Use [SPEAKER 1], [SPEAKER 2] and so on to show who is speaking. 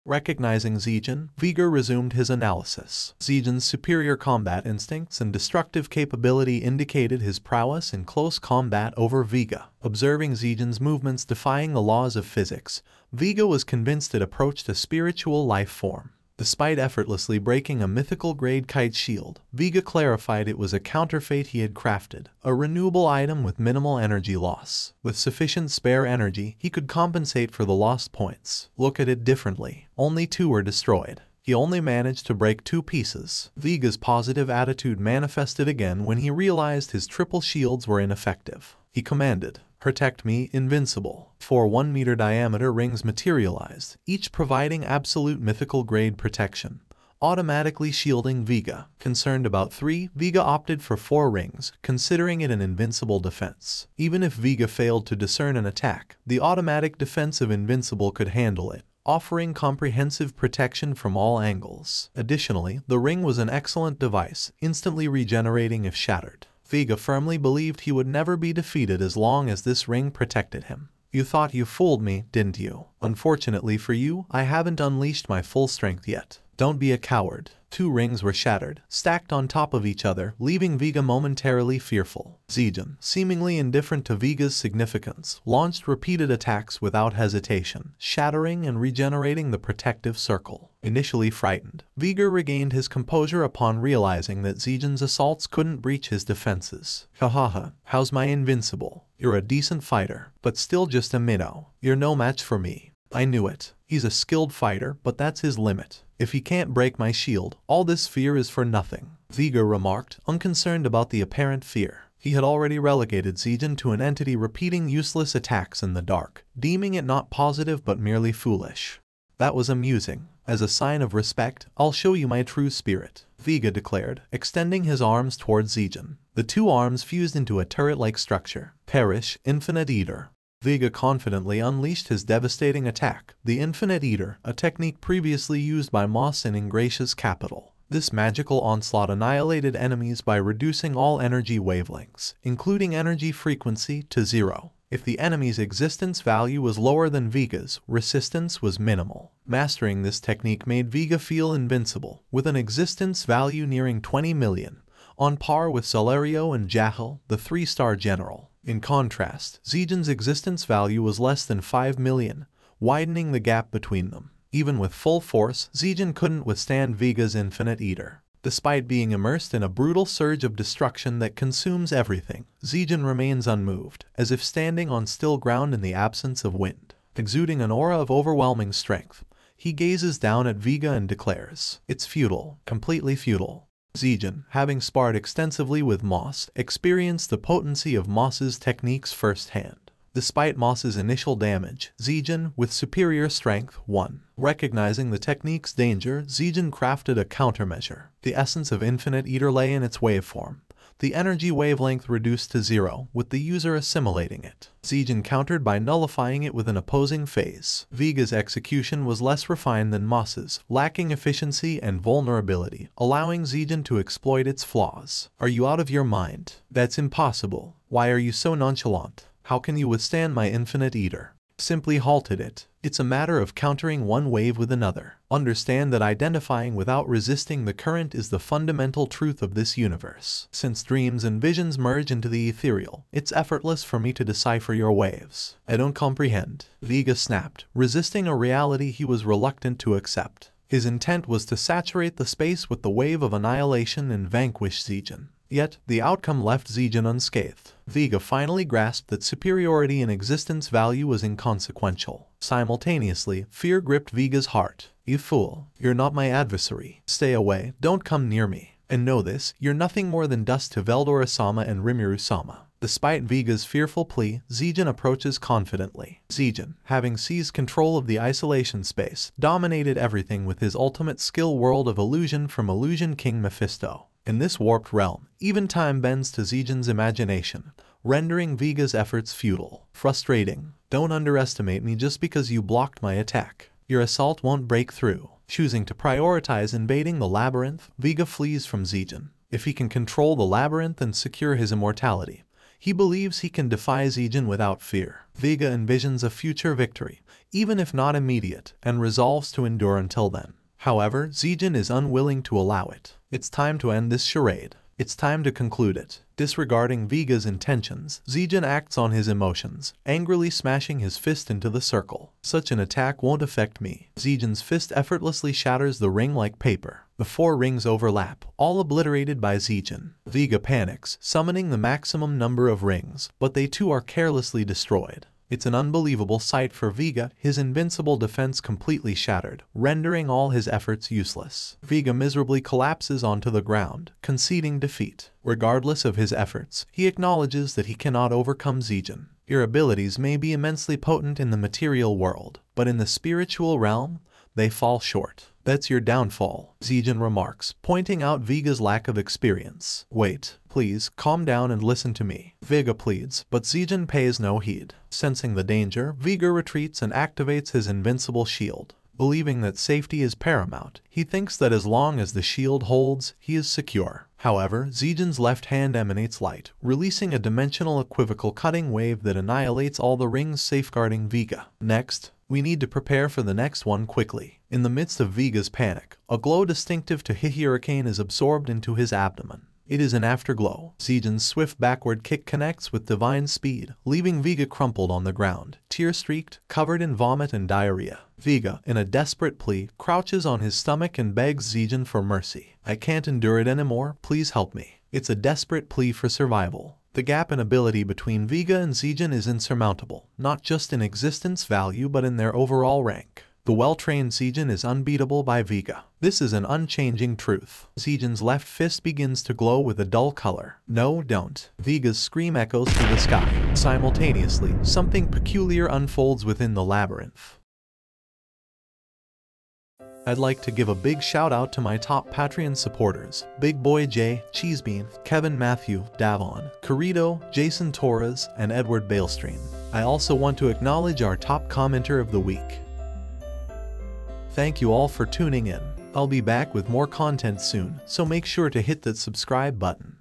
[SPEAKER 1] Recognizing Zegion, Vega resumed his analysis. Zegion's superior combat instincts and destructive capability indicated his prowess in close combat over Vega. Observing Zegion's movements defying the laws of physics, Vega was convinced it approached a spiritual life form. Despite effortlessly breaking a mythical-grade kite shield, Vega clarified it was a counterfeit he had crafted, a renewable item with minimal energy loss. With sufficient spare energy, he could compensate for the lost points. Look at it differently. Only 2 were destroyed. He only managed to break 2 pieces. Vega's positive attitude manifested again when he realized his triple shields were ineffective. He commanded, "Protect me, invincible." 4 1-meter diameter rings materialized, each providing absolute mythical-grade protection, automatically shielding Vega. Concerned about 3, Vega opted for 4 rings, considering it an invincible defense. Even if Vega failed to discern an attack, the automatic defense of Invincible could handle it, offering comprehensive protection from all angles. Additionally, the ring was an excellent device, instantly regenerating if shattered. Vega firmly believed he would never be defeated as long as this ring protected him. "You thought you fooled me, didn't you? Unfortunately for you, I haven't unleashed my full strength yet. Don't be a coward." 2 rings were shattered, stacked on top of each other, leaving Vega momentarily fearful. Zegion, seemingly indifferent to Vega's significance, launched repeated attacks without hesitation, shattering and regenerating the protective circle. Initially frightened, Vega regained his composure upon realizing that Zegion's assaults couldn't breach his defenses. "Hahaha, how's my invincible? You're a decent fighter, but still just a minnow. You're no match for me." "I knew it. He's a skilled fighter, but that's his limit. If he can't break my shield, all this fear is for nothing," Vega remarked, unconcerned about the apparent fear. He had already relegated Zegion to an entity repeating useless attacks in the dark, deeming it not positive but merely foolish. "That was amusing. As a sign of respect, I'll show you my true spirit," Vega declared, extending his arms towards Zegion. The 2 arms fused into a turret-like structure. "Perish, Infinite Eater." Vega confidently unleashed his devastating attack, the Infinite Eater, a technique previously used by Moss in Ingratia's capital. This magical onslaught annihilated enemies by reducing all energy wavelengths, including energy frequency, to 0. If the enemy's existence value was lower than Vega's, resistance was minimal. Mastering this technique made Vega feel invincible, with an existence value nearing 20 million, on par with Celerio and Jahil, the 3-star general. In contrast, Zegion's existence value was less than 5 million, widening the gap between them. Even with full force, Zegion couldn't withstand Vega's Infinite Eater. Despite being immersed in a brutal surge of destruction that consumes everything, Zegion remains unmoved, as if standing on still ground in the absence of wind. Exuding an aura of overwhelming strength, he gazes down at Vega and declares, "It's futile, completely futile." Zegion, having sparred extensively with Moss, experienced the potency of Moss's techniques firsthand. Despite Moss's initial damage, Zegion, with superior strength, won. Recognizing the technique's danger, Zegion crafted a countermeasure. The essence of Infinite Eater lay in its waveform. The energy wavelength reduced to 0, with the user assimilating it. Zegion countered by nullifying it with an opposing phase. Vega's execution was less refined than Moss's, lacking efficiency and vulnerability, allowing Zegion to exploit its flaws. "Are you out of your mind? That's impossible. Why are you so nonchalant? How can you withstand my Infinite Eater?" Simply halted it. It's a matter of countering one wave with another. Understand that identifying without resisting the current is the fundamental truth of this universe. Since dreams and visions merge into the ethereal, it's effortless for me to decipher your waves. I don't comprehend. Vega snapped, resisting a reality he was reluctant to accept. His intent was to saturate the space with the wave of annihilation and vanquish Zegion. Yet, the outcome left Zegion unscathed. Vega finally grasped that superiority in existence value was inconsequential. Simultaneously, fear gripped Vega's heart. "You fool. You're not my adversary. Stay away. Don't come near me. And know this, you're nothing more than dust to Veldora-sama and Rimuru-sama." Despite Vega's fearful plea, Zegion approaches confidently. Zegion, having seized control of the isolation space, dominated everything with his ultimate skill world of illusion from Illusion King Mephisto. In this warped realm, even time bends to Zegion's imagination, rendering Vega's efforts futile. Frustrating. "Don't underestimate me just because you blocked my attack. Your assault won't break through." Choosing to prioritize invading the labyrinth, Vega flees from Zegion. If he can control the labyrinth and secure his immortality, He believes he can defy Zegion without fear. Vega envisions a future victory, even if not immediate, and resolves to endure until then. However, Zegion is unwilling to allow it. It's time to end this charade. It's time to conclude it. Disregarding Vega's intentions, Zegion acts on his emotions, angrily smashing his fist into the circle. Such an attack won't affect me. Zegion's fist effortlessly shatters the ring like paper. The 4 rings overlap, all obliterated by Zegion. Vega panics, summoning the maximum number of rings, but they too are carelessly destroyed. It's an unbelievable sight for Vega, his invincible defense completely shattered, rendering all his efforts useless. Vega miserably collapses onto the ground, conceding defeat. Regardless of his efforts, he acknowledges that he cannot overcome Zegion. Your abilities may be immensely potent in the material world, but in the spiritual realm, they fall short. That's your downfall, Zegion remarks, pointing out Vega's lack of experience. Wait, please, calm down and listen to me, Vega pleads, but Zegion pays no heed. Sensing the danger, Vega retreats and activates his invincible shield. Believing that safety is paramount, he thinks that as long as the shield holds, he is secure. However, Zegion's left hand emanates light, releasing a dimensional equivocal cutting wave that annihilates all the rings safeguarding Vega. Next, we need to prepare for the next one quickly. In the midst of Vega's panic, a glow distinctive to hurricane is absorbed into his abdomen. It is an afterglow. Zegion's swift backward kick connects with divine speed, leaving Vega crumpled on the ground, tear-streaked, covered in vomit and diarrhea. Vega, in a desperate plea, crouches on his stomach and begs Zegion for mercy. I can't endure it anymore, please help me. It's a desperate plea for survival. The gap in ability between Vega and Zegion is insurmountable, not just in existence value but in their overall rank. The well-trained Zegion is unbeatable by Vega. This is an unchanging truth. Zegion's left fist begins to glow with a dull color. No, don't. Vega's scream echoes through the sky. Simultaneously, something peculiar unfolds within the labyrinth. I'd like to give a big shout out to my top Patreon supporters, Big Boy J, Cheesebean, Kevin Matthew, Davon, Corrido, Jason Torres, and Edward Balestream. I also want to acknowledge our top commenter of the week. Thank you all for tuning in. I'll be back with more content soon, so make sure to hit that subscribe button.